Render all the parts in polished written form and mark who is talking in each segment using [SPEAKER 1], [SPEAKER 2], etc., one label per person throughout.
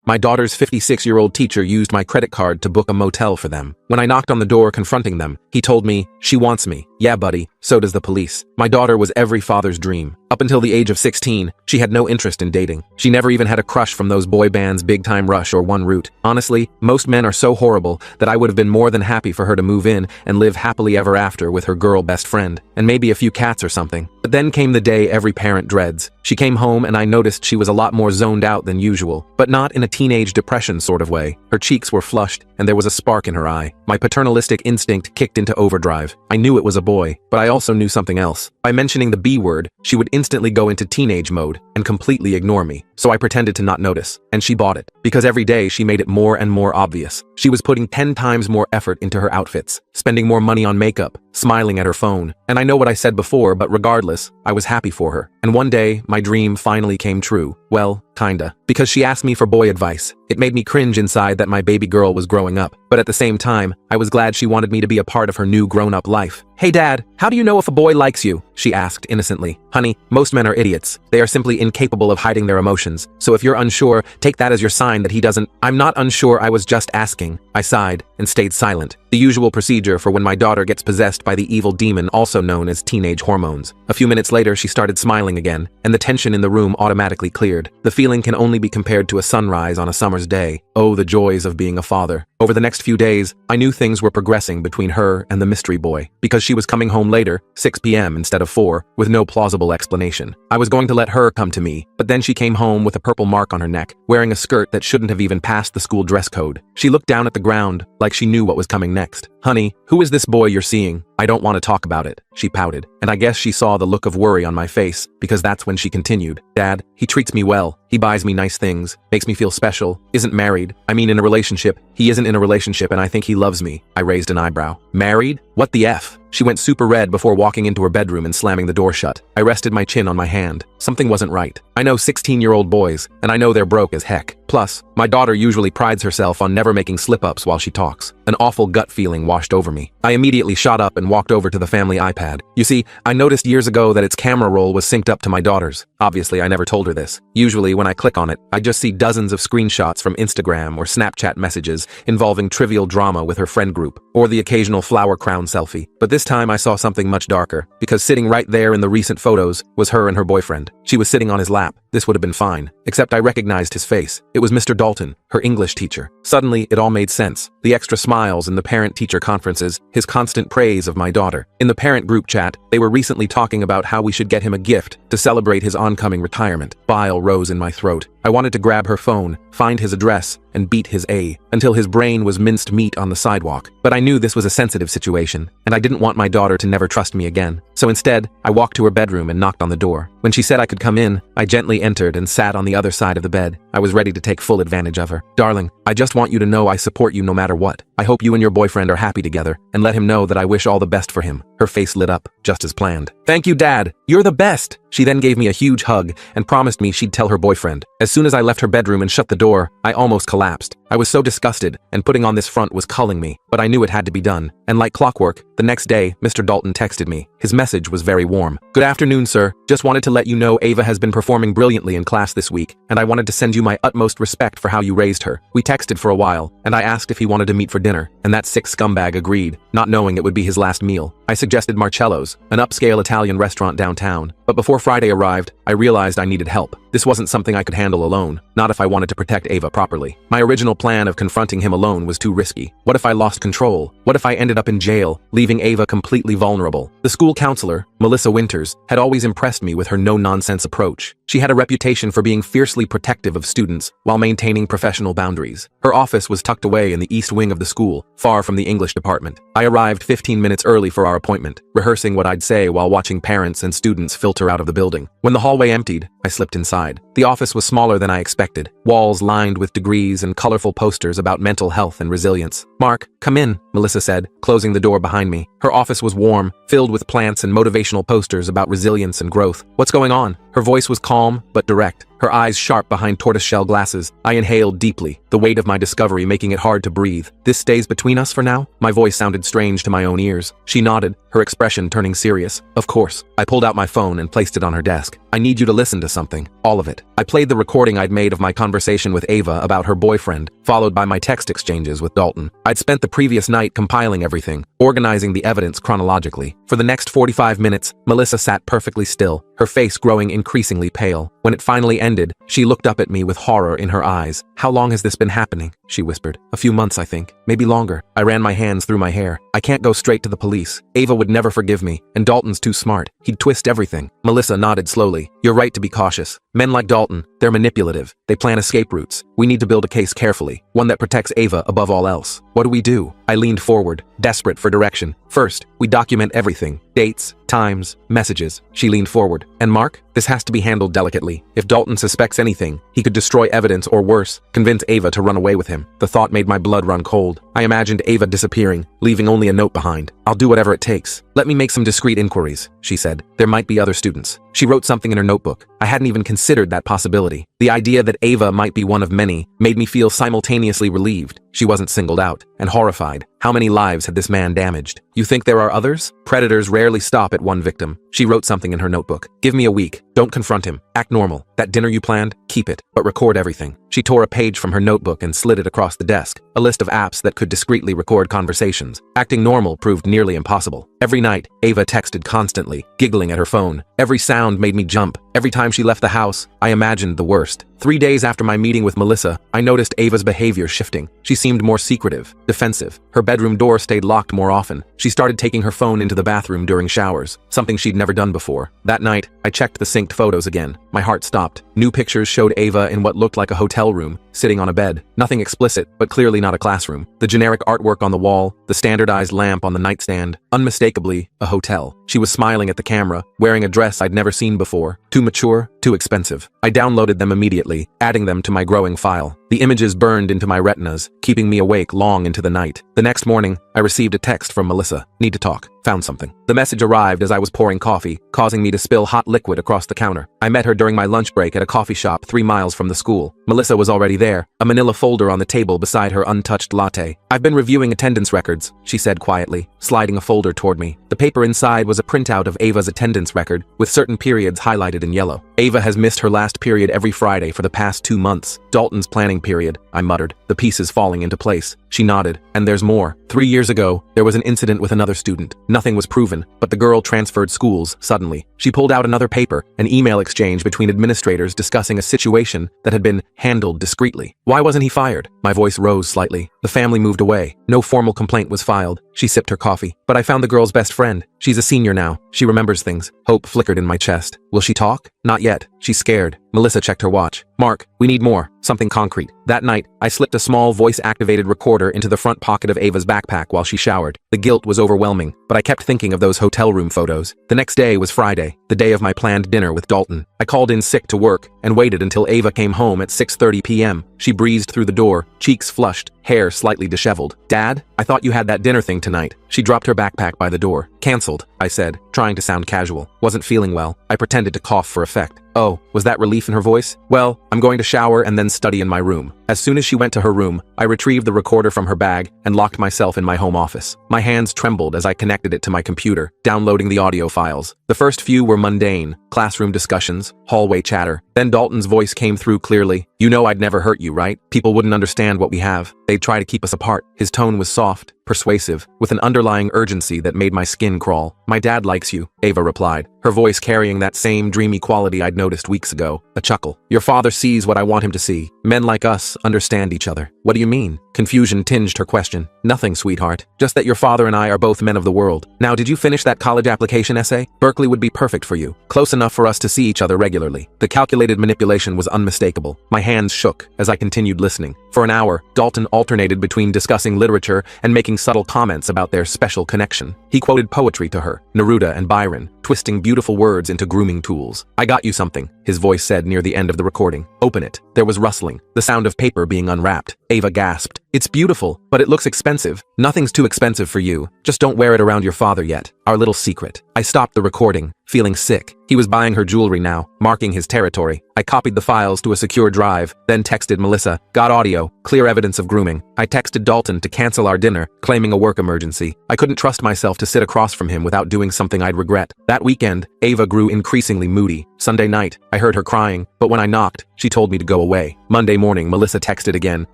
[SPEAKER 1] My daughter's 56-year-old teacher used my credit card to book a motel for them. When I knocked on the door confronting them, he told me, "She wants me." Yeah, buddy, so does the police. My daughter was every father's dream. Up until the age of 16, she had no interest in dating. She never even had a crush from those boy bands Big Time Rush or One Root. Honestly, most men are so horrible that I would have been more than happy for her to move in and live happily ever after with her girl best friend, and maybe a few cats or something. But then came the day every parent dreads. She came home and I noticed she was a lot more zoned out than usual, but not in a teenage depression sort of way. Her cheeks were flushed and there was a spark in her eye. My paternalistic instinct kicked into overdrive. I knew it was a boy, but I also knew something else. By mentioning the B word, she would instantly go into teenage mode and completely ignore me. So I pretended to not notice, and she bought it. Because every day she made it more and more obvious. She was putting 10 times more effort into her outfits, spending more money on makeup, smiling at her phone. And I know what I said before, but regardless, I was happy for her. And one day, my dream finally came true. Well, kinda. Because she asked me for boy advice. It made me cringe inside that my baby girl was growing up. But at the same time, I was glad she wanted me to be a part of her new grown-up life. "Hey Dad, how do you know if a boy likes you?" she asked innocently. "Honey, most men are idiots. They are simply incapable of hiding their emotions. So if you're unsure, take that as your sign that he doesn't." "I'm not unsure, I was just asking." I sighed and stayed silent. The usual procedure for when my daughter gets possessed by the evil demon also known as teenage hormones. A few minutes later, she started smiling again, and the tension in the room automatically cleared. The feeling can only be compared to a sunrise on a summer's day. Oh, the joys of being a father. Over the next few days, I knew things were progressing between her and the mystery boy, because she was coming home later, 6 p.m. instead of 4, with no plausible explanation. I was going to let her come to me, but then she came home with a purple mark on her neck, wearing a skirt that shouldn't have even passed the school dress code. She looked down at the ground, like she knew what was coming next. "Honey, who is this boy you're seeing?" "I don't want to talk about it," she pouted, and I guess she saw the look of worry on my face, because that's when she continued. "Dad, he treats me well. He buys me nice things, makes me feel special, isn't married. I mean in a relationship. He isn't in a relationship and I think he loves me." I raised an eyebrow. "Married? What the F?" She went super red before walking into her bedroom and slamming the door shut. I rested my chin on my hand. Something wasn't right. I know 16-year-old boys, and I know they're broke as heck. Plus, my daughter usually prides herself on never making slip-ups while she talks. An awful gut feeling washed over me. I immediately shot up and walked over to the family iPad. You see, I noticed years ago that its camera roll was synced up to my daughter's. Obviously, I never told her this. Usually, when I click on it, I just see dozens of screenshots from Instagram or Snapchat messages involving trivial drama with her friend group, or the occasional flower crown selfie. But this time I saw something much darker, because sitting right there in the recent photos was her and her boyfriend. She was sitting on his lap. This would have been fine, except I recognized his face. It was Mr. Dalton, her English teacher. Suddenly, it all made sense. The extra smiles in the parent-teacher conferences, his constant praise of my daughter. In the parent group chat, they were recently talking about how we should get him a gift to celebrate his oncoming retirement. Bile rose in my throat. I wanted to grab her phone, find his address, and beat his A, until his brain was minced meat on the sidewalk. But I knew this was a sensitive situation, and I didn't want my daughter to never trust me again. So instead, I walked to her bedroom and knocked on the door. When she said I could come in, I gently entered and sat on the other side of the bed. I was ready to take full advantage of her. "Darling, I just want you to know I support you no matter what. I hope you and your boyfriend are happy together, and let him know that I wish all the best for him." Her face lit up, just as planned. "Thank you, Dad. You're the best." She then gave me a huge hug and promised me she'd tell her boyfriend. As soon as I left her bedroom and shut the door, I almost collapsed. I was so disgusted, and putting on this front was culling me, but I knew it had to be done. And like clockwork, the next day, Mr. Dalton texted me. His message was very warm. "Good afternoon, sir. Just wanted to let you know Ava has been performing brilliantly in class this week, and I wanted to send you my utmost respect for how you raised her." We texted for a while, and I asked if he wanted to meet for dinner, and that sick scumbag agreed, not knowing it would be his last meal. I suggested Marcello's, an upscale Italian restaurant downtown. But before Friday arrived, I realized I needed help. This wasn't something I could handle alone, not if I wanted to protect Ava properly. My original plan of confronting him alone was too risky. What if I lost control? What if I ended up in jail, leaving Ava completely vulnerable? The school counselor, Melissa Winters, had always impressed me with her no-nonsense approach. She had a reputation for being fiercely protective of students while maintaining professional boundaries. Her office was tucked away in the east wing of the school, far from the English department. I arrived 15 minutes early for our appointment, rehearsing what I'd say while watching parents and students filter out of the building. When the hallway emptied, I slipped inside. The office was smaller than I expected, walls lined with degrees and colorful posters about mental health and resilience. "Mark, come in," Melissa said, closing the door behind me. Her office was warm, filled with plants and motivational posters about resilience and growth. "What's going on?" Her voice was calm, but direct, her eyes sharp behind tortoiseshell glasses. I inhaled deeply, the weight of my discovery making it hard to breathe. This stays between us for now? My voice sounded strange to my own ears. She nodded, her expression turning serious. Of course. I pulled out my phone and placed it on her desk. I need you to listen to something. All of it. I played the recording I'd made of my conversation with Ava about her boyfriend, followed by my text exchanges with Dalton. I'd spent the previous night compiling everything, organizing the evidence chronologically. For the next 45 minutes, Melissa sat perfectly still, her face growing increasingly pale. When it finally ended, she looked up at me with horror in her eyes. How long has this been happening? She whispered. A few months, I think. Maybe longer. I ran my hands through my hair. I can't go straight to the police. Ava would never forgive me, and Dalton's too smart. He'd twist everything. Melissa nodded slowly. You're right to be cautious. Men like Dalton, they're manipulative. They plan escape routes. We need to build a case carefully, one that protects Ava above all else. What do we do? I leaned forward, desperate for direction. First, we document everything. Dates, times, messages. She leaned forward. And Mark? This has to be handled delicately. If Dalton suspects anything, he could destroy evidence or worse, convince Ava to run away with him. The thought made my blood run cold. I imagined Ava disappearing, leaving only a note behind. I'll do whatever it takes. Let me make some discreet inquiries, she said. There might be other students. She wrote something in her notebook. I hadn't even considered that possibility. The idea that Ava might be one of many made me feel simultaneously relieved. She wasn't singled out, and horrified. How many lives had this man damaged? You think there are others? Predators rarely stop at one victim. She wrote something in her notebook. Give me a week. Don't confront him. Act normal. That dinner you planned, keep it, but record everything. She tore a page from her notebook and slid it across the desk. A list of apps that could discreetly record conversations. Acting normal proved nearly impossible. Every night, Ava texted constantly, giggling at her phone. Every sound made me jump. Every time she left the house, I imagined the worst. 3 days after my meeting with Melissa, I noticed Ava's behavior shifting. She seemed more secretive, defensive. Her bedroom door stayed locked more often. She started taking her phone into the bathroom during showers, something she'd never done before. That night, I checked the synced photos again. My heart stopped. New pictures showed Ava in what looked like a hotel room, sitting on a bed. Nothing explicit, but clearly not a classroom. The generic artwork on the wall, the standardized lamp on the nightstand, unmistakably a hotel. She was smiling at the camera, wearing a dress I'd never seen before. Too mature, too expensive. I downloaded them immediately, adding them to my growing file. The images burned into my retinas, keeping me awake long into the night. The next morning, I received a text from Melissa. Need to talk. Found something. The message arrived as I was pouring coffee, causing me to spill hot liquid across the counter. I met her during my lunch break at a coffee shop 3 miles from the school. Melissa was already there, a manila folder on the table beside her untouched latte. I've been reviewing attendance records, she said quietly, sliding a folder toward me. The paper inside was a printout of Ava's attendance record, with certain periods highlighted in yellow. Ava has missed her last period every Friday for the past 2 months. Dalton's planning period, I muttered, the pieces falling into place. She nodded. And there's more. 3 years ago, there was an incident with another student. Nothing was proven, but the girl transferred schools suddenly. She pulled out another paper, an email exchange between administrators discussing a situation that had been handled discreetly. Why wasn't he fired? My voice rose slightly. The family moved away. No formal complaint was filed. She sipped her coffee. But I found the girl's best friend. She's a senior now. She remembers things. Hope flickered in my chest. Will she talk? Not yet. She's scared. Melissa checked her watch. Mark, we need more. Something concrete. That night, I slipped a small voice-activated recorder into the front pocket of Ava's backpack while she showered. The guilt was overwhelming, but I kept thinking of those hotel room photos. The next day was Friday, the day of my planned dinner with Dalton. I called in sick to work and waited until Ava came home at 6:30 p.m. She breezed through the door, cheeks flushed, hair slightly disheveled. Dad, I thought you had that dinner thing tonight. She dropped her backpack by the door. Canceled, I said, trying to sound casual. Wasn't feeling well. I pretended to cough for effect. Oh, was that relief in her voice? Well, I'm going to shower and then study in my room. As soon as she went to her room, I retrieved the recorder from her bag and locked myself in my home office. My hands trembled as I connected it to my computer, downloading the audio files. The first few were mundane, classroom discussions, hallway chatter. Then Dalton's voice came through clearly. You know I'd never hurt you, right? People wouldn't understand what we have. They'd try to keep us apart. His tone was soft, persuasive, with an underlying urgency that made my skin crawl. My dad likes you, Ava replied, her voice carrying that same dreamy quality I'd noticed weeks ago. A chuckle. Your father sees what I want him to see. Men like us understand each other. What do you mean? Confusion tinged her question. Nothing, sweetheart. Just that your father and I are both men of the world. Now, did you finish that college application essay? Berkeley would be perfect for you. Close enough for us to see each other regularly. The calculated manipulation was unmistakable. My hands shook as I continued listening. For an hour, Dalton alternated between discussing literature and making subtle comments about their special connection. He quoted poetry to her, Neruda and Byron, twisting beautiful words into grooming tools. I got you something, his voice said near the end of the recording. Open it. There was rustling, the sound of paper being unwrapped. Ava gasped. It's beautiful, but it looks expensive. Nothing's too expensive for you. Just don't wear it around your father yet. Our little secret. I stopped the recording, feeling sick. He was buying her jewelry now, marking his territory. I copied the files to a secure drive, then texted Melissa. Got audio, clear evidence of grooming. I texted Dalton to cancel our dinner, claiming a work emergency. I couldn't trust myself to sit across from him without doing something I'd regret. That weekend, Ava grew increasingly moody. Sunday night, I heard her crying, but when I knocked, she told me to go away. Monday morning, Melissa texted again.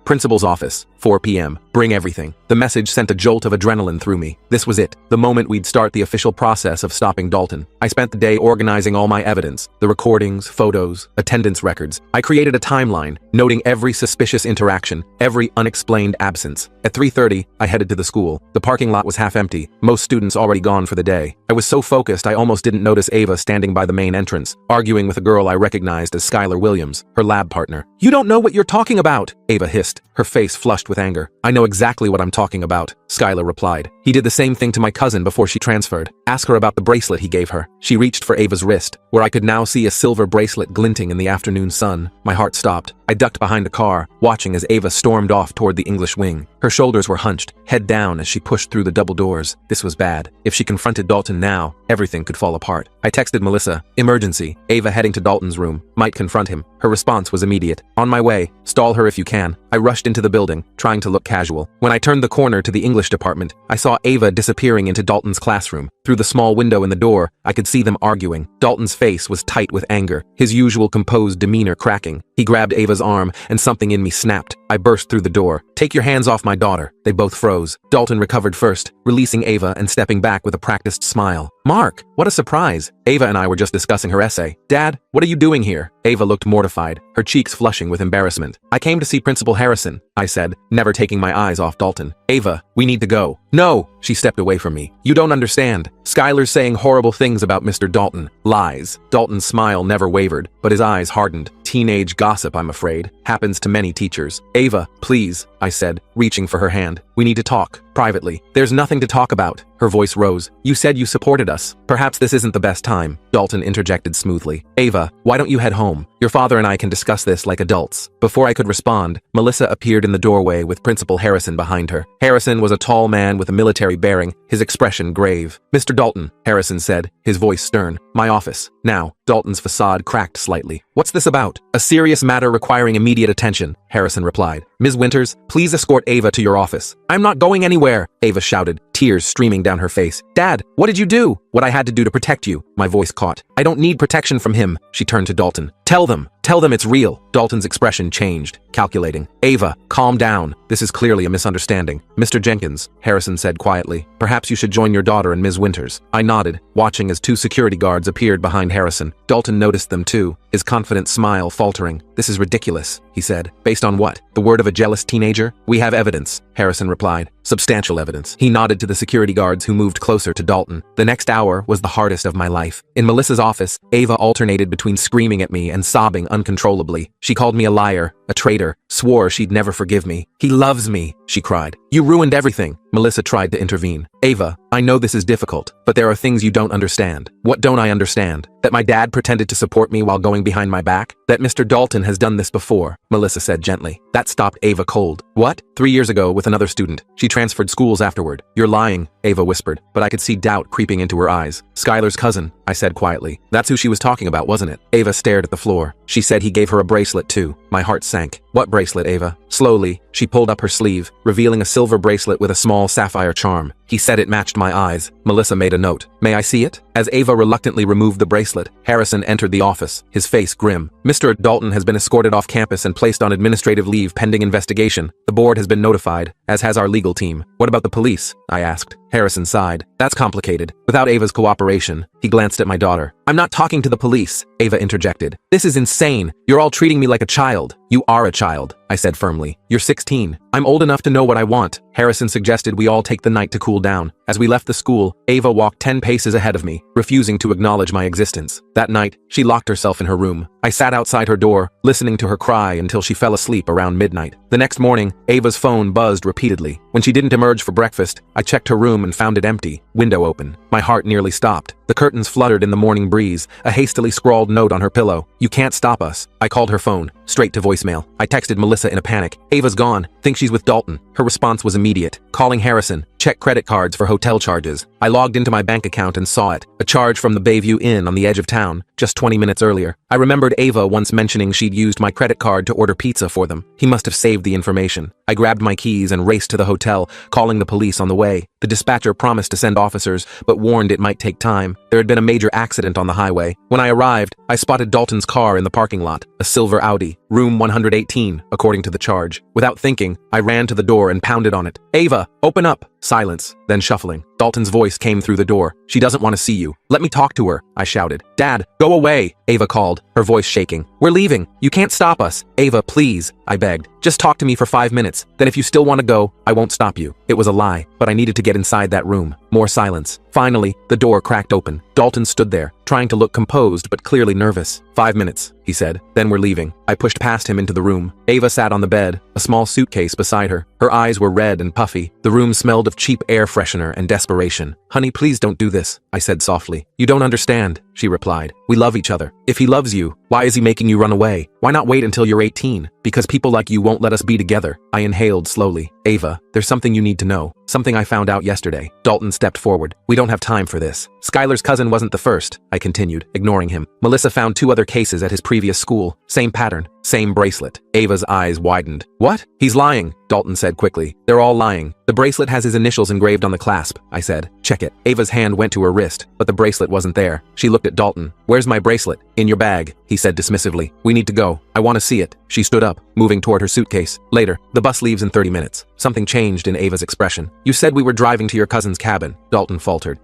[SPEAKER 1] Principal's office, 4 p.m. Bring everything. The message sent a jolt of adrenaline through me. This was it, the moment we'd start the official process of stopping Dalton. I spent the day organizing all my evidence, the recordings, photos, attendance records. I created a timeline, noting every suspicious interaction, every unexplained absence. At 3:30, I headed to the school. The parking lot was half empty, most students already gone for the day. I was so focused I almost didn't notice Ava standing by the main entrance, arguing with a girl I recognized as Skylar Williams, her lab partner. "You don't know what you're talking about," Ava hissed, her face flushed with anger. "I know exactly what I'm talking about," Skylar replied. "He did the same thing to my cousin before she transferred. Ask her about the bracelet he gave her." She reached for Ava's wrist, where I could now see a silver bracelet glinting in the afternoon sun. My heart stopped. I ducked behind a car, watching as Ava stormed off toward the English wing. Her shoulders were hunched, head down as she pushed through the double doors. This was bad. If she confronted Dalton now, everything could fall apart. I texted Melissa, "Emergency, Ava heading to Dalton's room, might confront him." Her response was immediate. "On my way, stall her if you can." I rushed into the building, trying to look casual. When I turned the corner to the English department, I saw Ava disappearing into Dalton's classroom. Through the small window in the door, I could see them arguing. Dalton's face was tight with anger, his usual composed demeanor cracking. He grabbed Ava's arm, and something in me snapped. I burst through the door. "Take your hands off my daughter." They both froze. Dalton recovered first, releasing Ava and stepping back with a practiced smile. "Mark, what a surprise." Ava and I were just discussing her essay. "Dad, what are you doing here?" Ava looked mortified, her cheeks flushing with embarrassment. "I came to see Principal Harrison," I said, never taking my eyes off Dalton. "Ava, we need to go." "No," she stepped away from me. "You don't understand. Skylar's saying horrible things about Mr. Dalton." "Lies." Dalton's smile never wavered, but his eyes hardened. "Teenage gossip, I'm afraid. Happens to many teachers." "Ava, please," I said, reaching for her hand. "We need to talk. Privately." "There's nothing to talk about." Her voice rose. "You said you supported us. Perhaps this isn't the best time." Dalton interjected smoothly. "Ava, why don't you head home? Your father and I can discuss this like adults." Before I could respond, Melissa appeared in the doorway with Principal Harrison behind her. Harrison was a tall man with a military bearing, his expression grave. "Mr. Dalton," Harrison said, his voice stern. "My office. Now." Dalton's facade cracked slightly. "What's this about?" "A serious matter requiring immediate attention," Harrison replied. "Ms. Winters, please escort Ava to your office." "I'm not going anywhere," Ava shouted, tears streaming down her face. "Dad, what did you do?" "What I had to do to protect you," my voice caught. "I don't need protection from him." She turned to Dalton. Tell them it's real." Dalton's expression changed, calculating. "Ava, calm down. This is clearly a misunderstanding." "Mr. Jenkins," Harrison said quietly, "perhaps you should join your daughter and Ms. Winters." I nodded, watching as 2 security guards appeared behind Harrison. Dalton noticed them too, his confident smile faltering. "This is ridiculous," he said. "Based on what? The word of a jealous teenager?" "We have evidence," Harrison replied. "Substantial evidence." He nodded to the security guards who moved closer to Dalton. The next hour was the hardest of my life. In Melissa's office, Ava alternated between screaming at me and sobbing uncontrollably. She called me a liar, a traitor, swore she'd never forgive me. "He loves me," she cried. "You ruined everything." Melissa tried to intervene. "Ava, I know this is difficult, but there are things you don't understand." "What don't I understand?" "That my dad pretended to support me while going behind my back? That Mr. Dalton has done this before," Melissa said gently. That stopped Ava cold. "What?" "3 years ago with another student. She transferred schools afterward." "You're lying," Ava whispered, but I could see doubt creeping into her eyes. "Skylar's cousin," I said quietly. "That's who she was talking about, wasn't it?" Ava stared at the floor. "She said he gave her a bracelet too." My heart sank. "What bracelet, Ava?" Slowly, she pulled up her sleeve, revealing a silver bracelet with a small sapphire charm. "He said it matched my eyes." Melissa made a note. "May I see it?" As Ava reluctantly removed the bracelet, Harrison entered the office, his face grim. "Mr. Dalton has been escorted off campus and placed on administrative leave pending investigation. The board has been notified, as has our legal team." "What about the police?" I asked. Harrison sighed. "That's complicated. Without Ava's cooperation." He glanced at my daughter. "I'm not talking to the police," Ava interjected. "This is insane. You're all treating me like a child." "You are a child," I said firmly. "You're 16. I'm old enough to know what I want." Harrison suggested we all take the night to cool down. As we left the school, Ava walked 10 paces ahead of me, refusing to acknowledge my existence. That night, she locked herself in her room. I sat outside her door, listening to her cry until she fell asleep around midnight. The next morning, Ava's phone buzzed repeatedly. When she didn't emerge for breakfast, I checked her room and found it empty, window open. My heart nearly stopped. The curtains fluttered in the morning breeze, a hastily scrawled note on her pillow. "You can't stop us." I called her phone, straight to voicemail. I texted Melissa Melissa in a panic. Ava's gone. Think she's with Dalton. Her response was immediate. Calling Harrison. Check credit cards for hotel charges. I logged into my bank account and saw it. A charge from the Bayview Inn on the edge of town, just 20 minutes earlier. I remembered Ava once mentioning she'd used my credit card to order pizza for them. He must have saved the information. I grabbed my keys and raced to the hotel, calling the police on the way. The dispatcher promised to send officers, but warned it might take time. There had been a major accident on the highway. When I arrived, I spotted Dalton's car in the parking lot, a silver Audi, room 118, according to the charge. Without thinking, I ran to the door and pounded on it. Ava, open up! Silence, then shuffling. Dalton's voice came through the door. She doesn't want to see you. Let me talk to her, I shouted. Dad, go away, Ava called, her voice shaking. We're leaving. You can't stop us. Ava, please, I begged. Just talk to me for 5 minutes. Then if you still want to go, I won't stop you. It was a lie, but I needed to get inside that room. More silence. Finally, the door cracked open. Dalton stood there, trying to look composed but clearly nervous. 5 minutes, he said. Then we're leaving. I pushed past him into the room. Ava sat on the bed, a small suitcase beside her. Her eyes were red and puffy. The room smelled of cheap air freshener and desperation. Honey, please don't do this, I said softly. You don't understand, she replied. We love each other. If he loves you, why is he making you run away? Why not wait until you're 18? Because people like you won't let us be together. I inhaled slowly. Ava, there's something you need to know. Something I found out yesterday. Dalton stepped forward. We don't have time for this. Skylar's cousin wasn't the first, I continued, ignoring him. Melissa found 2 other cases at his previous school. Same pattern, same bracelet. Ava's eyes widened. What? He's lying, Dalton said quickly. They're all lying. The bracelet has his initials engraved on the clasp, I said. Check it. Ava's hand went to her wrist, but the bracelet wasn't there. She looked at Dalton. Where's my bracelet? In your bag, he said dismissively. We need to go. I want to see it. She stood up, moving toward her suitcase. Later, the bus leaves in 30 minutes. Something changed in Ava's expression. You said we were driving to your cousin's cabin, Dalton faltered.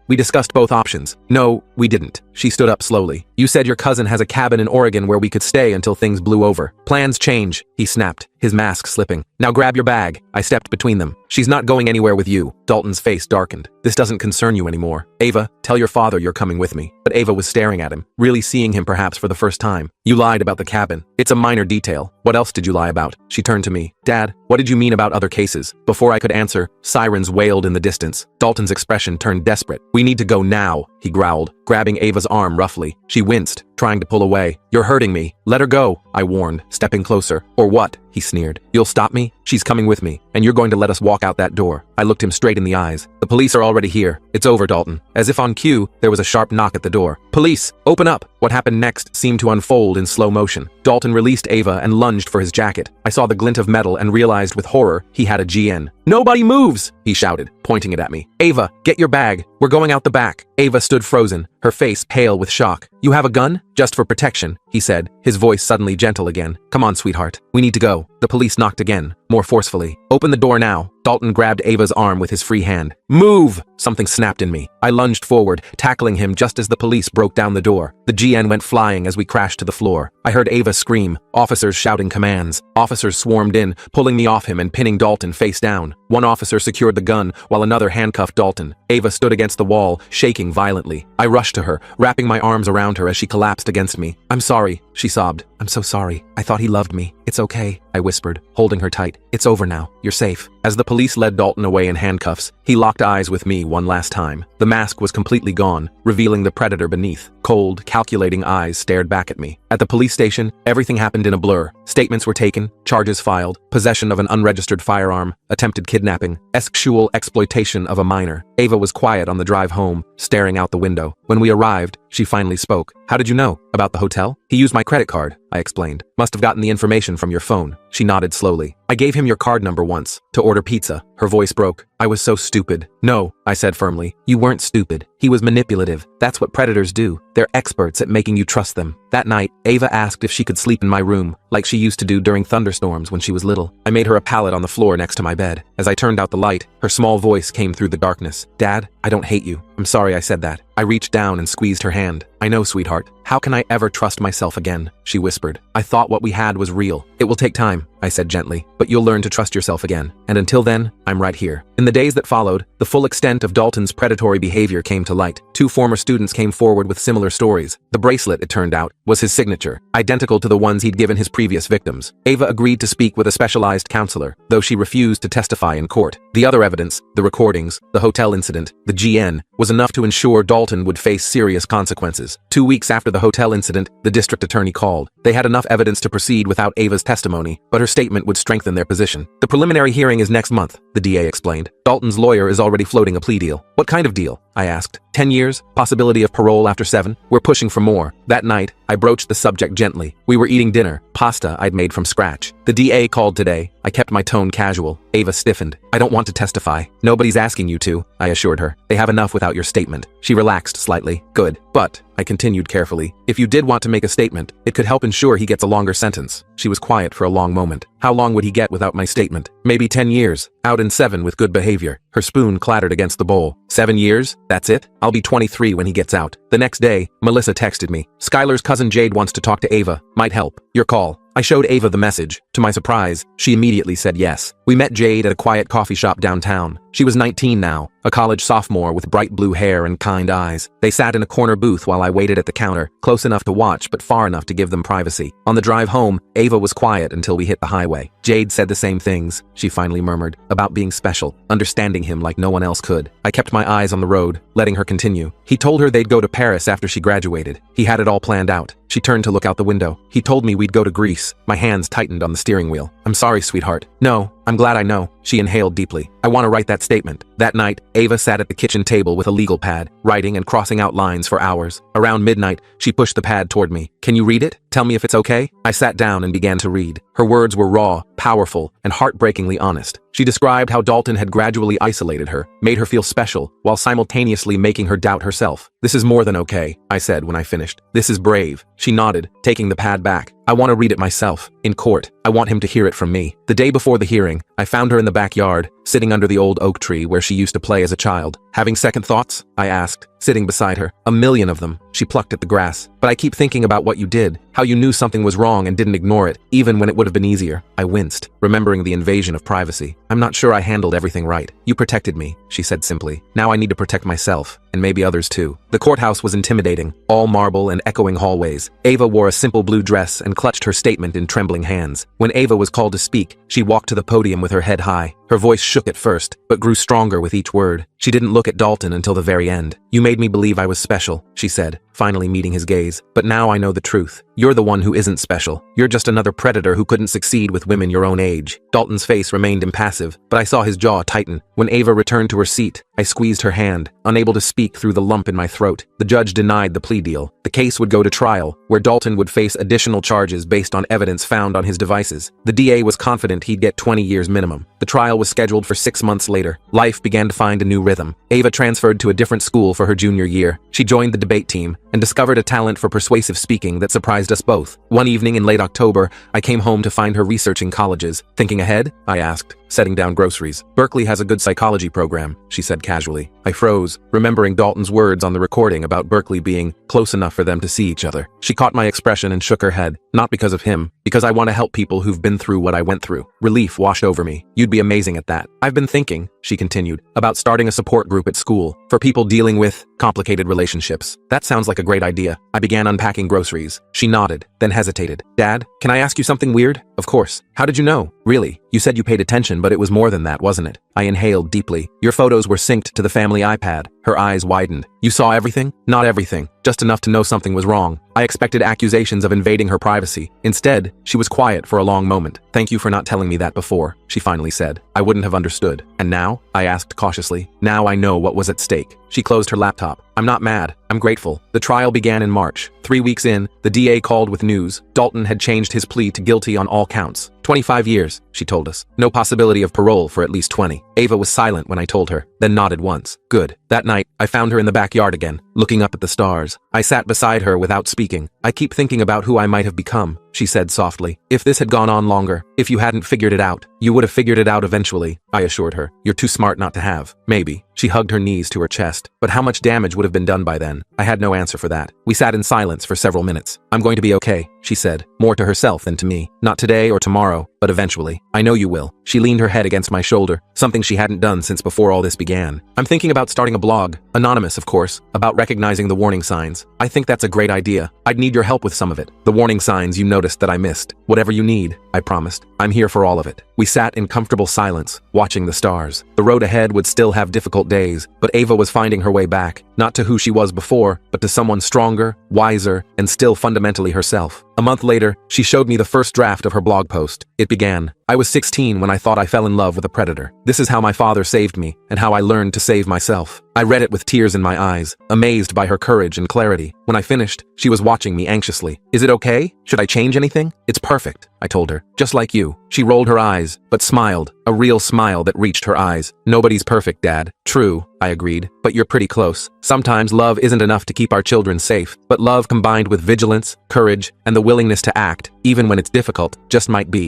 [SPEAKER 1] We discussed both options. No, we didn't. She stood up slowly. You said your cousin has a cabin in Oregon where we could stay until things blew over. Plans change, he snapped, his mask slipping. Now grab your bag. I stepped between them. She's not going anywhere with you. Dalton's face darkened. This doesn't concern you anymore. Ava, tell your father you're coming with me. But Ava was staring at him, really seeing him perhaps for the first time. You lied about the cabin. It's a minor detail. What else did you lie about? She turned to me. Dad, what did you mean about other cases? Before I could answer, sirens wailed in the distance. Dalton's expression turned desperate. We need to go now, he growled, grabbing Ava's arm roughly. She winced, trying to pull away. You're hurting me. Let her go, I warned, stepping closer. Or what? He sneered. You'll stop me? She's coming with me, and you're going to let us walk out that door. I looked him straight in the eyes. The police are already here. It's over, Dalton. As if on cue, there was a sharp knock at the door. Police, open up! What happened next seemed to unfold in slow motion. Dalton released Ava and lunged for his jacket. I saw the glint of metal and realized with horror he had a GN. Nobody moves, he shouted, pointing it at me. Ava, get your bag. We're going out the back. Ava stood frozen, her face pale with shock. You have a gun? Just for protection, he said, his voice suddenly gentle again. Come on, sweetheart. We need to go. The police knocked again, more forcefully. Open the door now. Dalton grabbed Ava's arm with his free hand. Move! Something snapped in me. I lunged forward, tackling him just as the police broke down the door. The GN went flying as we crashed to the floor. I heard Ava scream, officers shouting commands. Officers swarmed in, pulling me off him and pinning Dalton face down. One officer secured the gun, while another handcuffed Dalton. Ava stood against the wall, shaking violently. I rushed to her, wrapping my arms around her as she collapsed against me. I'm sorry, she sobbed. I'm so sorry. I thought he loved me. It's okay, I whispered, holding her tight. It's over now. You're safe. As the police led Dalton away in handcuffs, he locked eyes with me one last time. The mask was completely gone, revealing the predator beneath. Cold, calculating eyes stared back at me. At the police station, everything happened in a blur. Statements were taken, charges filed, possession of an unregistered firearm, attempted kidnapping, sexual exploitation of a minor. Ava was quiet on the drive home, staring out the window. When we arrived, she finally spoke. How did you know? About the hotel? He used my credit card, I explained. Must have gotten the information from your phone. She nodded slowly. I gave him your card number once, to order pizza. Her voice broke. I was so stupid. No, I said firmly. You weren't stupid. He was manipulative. That's what predators do. They're experts at making you trust them. That night, Ava asked if she could sleep in my room, like she used to do during thunderstorms when she was little. I made her a pallet on the floor next to my bed. As I turned out the light, her small voice came through the darkness. Dad, I don't hate you. I'm sorry I said that. I reached down and squeezed her hand. I know, sweetheart. How can I ever trust myself again? She whispered. I thought what we had was real. It will take time, I said gently, but you'll learn to trust yourself again. And until then, I'm right here. In the days that followed, the full extent of Dalton's predatory behavior came to light. 2 former students came forward with similar stories. The bracelet, it turned out, was his signature, identical to the ones he'd given his previous victims. Ava agreed to speak with a specialized counselor, though she refused to testify in court. The other evidence, the recordings, the hotel incident, the GN, was enough to ensure Dalton would face serious consequences. 2 weeks after the the hotel incident, the district attorney called. They had enough evidence to proceed without Ava's testimony, but her statement would strengthen their position. The preliminary hearing is next month, the DA explained. Dalton's lawyer is already floating a plea deal. What kind of deal? I asked. 10 years? Possibility of parole after 7? We're pushing for more. That night, I broached the subject gently. We were eating dinner, pasta I'd made from scratch. The DA called today. I kept my tone casual. Ava stiffened. I don't want to testify. Nobody's asking you to, I assured her. They have enough without your statement. She relaxed slightly. Good. But, I continued carefully, if you did want to make a statement, it could help ensure he gets a longer sentence. She was quiet for a long moment. How long would he get without my statement? Maybe 10 years. Out in 7 with good behavior. Her spoon clattered against the bowl. 7 years? That's it? I'll be 23 when he gets out. The next day, Melissa texted me. Skylar's cousin Jade wants to talk to Ava. Might help. Your call. I showed Ava the message. To my surprise, she immediately said yes. We met Jade at a quiet coffee shop downtown. She was 19 now, a college sophomore with bright blue hair and kind eyes. They sat in a corner booth while I waited at the counter, close enough to watch but far enough to give them privacy. On the drive home, Ava was quiet until we hit the highway. Jade said the same things, she finally murmured, about being special, understanding him like no one else could. I kept my eyes on the road, letting her continue. He told her they'd go to Paris after she graduated. He had it all planned out. She turned to look out the window. He told me we'd go to Greece. My hands tightened on the steering wheel. I'm sorry, sweetheart. No, I'm glad I know. She inhaled deeply. I want to write that statement. That night, Ava sat at the kitchen table with a legal pad, writing and crossing out lines for hours. Around midnight, she pushed the pad toward me. Can you read it? Tell me if it's okay? I sat down and began to read. Her words were raw, powerful, and heartbreakingly honest. She described how Dalton had gradually isolated her, made her feel special, while simultaneously making her doubt herself. This is more than okay, I said when I finished. This is brave. She nodded, taking the pad back. I want to read it myself, in court. I want him to hear it from me. The day before the hearing, I found her in the backyard, sitting under the old oak tree where she used to play as a child. Having second thoughts? I asked, sitting beside her. A million of them. She plucked at the grass. But I keep thinking about what you did, how you knew something was wrong and didn't ignore it, even when it would have been easier. I winced, remembering the invasion of privacy. I'm not sure I handled everything right. You protected me, she said simply. Now I need to protect myself, and maybe others too. The courthouse was intimidating, all marble and echoing hallways. Ava wore a simple blue dress and clutched her statement in trembling hands. When Ava was called to speak, she walked to the podium with her head high. Her voice shook at first, but grew stronger with each word. She didn't look at Dalton until the very end. You made me believe I was special, she said, finally meeting his gaze. But now I know the truth. You're the one who isn't special. You're just another predator who couldn't succeed with women your own age. Dalton's face remained impassive, but I saw his jaw tighten. When Ava returned to her seat, I squeezed her hand, unable to speak through the lump in my throat. The judge denied the plea deal. The case would go to trial, where Dalton would face additional charges based on evidence found on his devices. The DA was confident he'd get 20 years minimum. The trial was scheduled for 6 months later. Life began to find a new rhythm. Ava transferred to a different school for her junior year. She joined the debate team and discovered a talent for persuasive speaking that surprised us both. One evening in late October, I came home to find her researching colleges. Thinking ahead? I asked, setting down groceries. Berkeley has a good psychology program, she said casually. I froze, remembering Dalton's words on the recording about Berkeley being close enough for them to see each other. She caught my expression and shook her head. Not because of him, because I want to help people who've been through what I went through. Relief washed over me. You'd be amazing at that. I've been thinking, she continued, about starting a support group at school for people dealing with complicated relationships. That sounds like a great idea. I began unpacking groceries. She nodded, then hesitated. Dad, can I ask you something weird? Of course. How did you know? Really? You said you paid attention, but it was more than that, wasn't it? I inhaled deeply. Your photos were synced to the family iPad. Her eyes widened. You saw everything? Not everything. Just enough to know something was wrong. I expected accusations of invading her privacy. Instead, she was quiet for a long moment. Thank you for not telling me that before, she finally said. I wouldn't have understood. And now? I asked cautiously. Now I know what was at stake. She closed her laptop. I'm not mad. I'm grateful. The trial began in March. 3 weeks in, the DA called with news. Dalton had changed his plea to guilty on all counts. 25 years, she told us. No possibility of parole for at least 20. Ava was silent when I told her, then nodded once. Good. That night, I found her in the backyard again, looking up at the stars. I sat beside her without speaking. I keep thinking about who I might have become, she said softly. If this had gone on longer, if you hadn't figured it out, you would have figured it out eventually, I assured her. You're too smart not to have. Maybe. She hugged her knees to her chest. But how much damage would have been done by then? I had no answer for that. We sat in silence for several minutes. I'm going to be okay, she said, more to herself than to me. Not today or tomorrow, but eventually. I know you will. She leaned her head against my shoulder, something she hadn't done since before all this began. I'm thinking about starting a blog, anonymous of course, about recognizing the warning signs. I think that's a great idea. I'd need your help with some of it. The warning signs you noticed that I missed. Whatever you need, I promised. I'm here for all of it. We sat in comfortable silence, watching the stars. The road ahead would still have difficult days, but Ava was finding her way back, not to who she was before, but to someone stronger, wiser, and still fundamentally herself. A month later, she showed me the first draft of her blog post. It began, "I was 16 when I thought I fell in love with a predator. This is how my father saved me, and how I learned to save myself." I read it with tears in my eyes, amazed by her courage and clarity. When I finished, she was watching me anxiously. "Is it okay? Should I change anything?" "It's perfect," I told her. "Just like you." She rolled her eyes, but smiled, a real smile that reached her eyes. "Nobody's perfect, Dad." "True," I agreed, "but you're pretty close." Sometimes love isn't enough to keep our children safe, but love combined with vigilance, courage, and the willingness to act, even when it's difficult, just might be.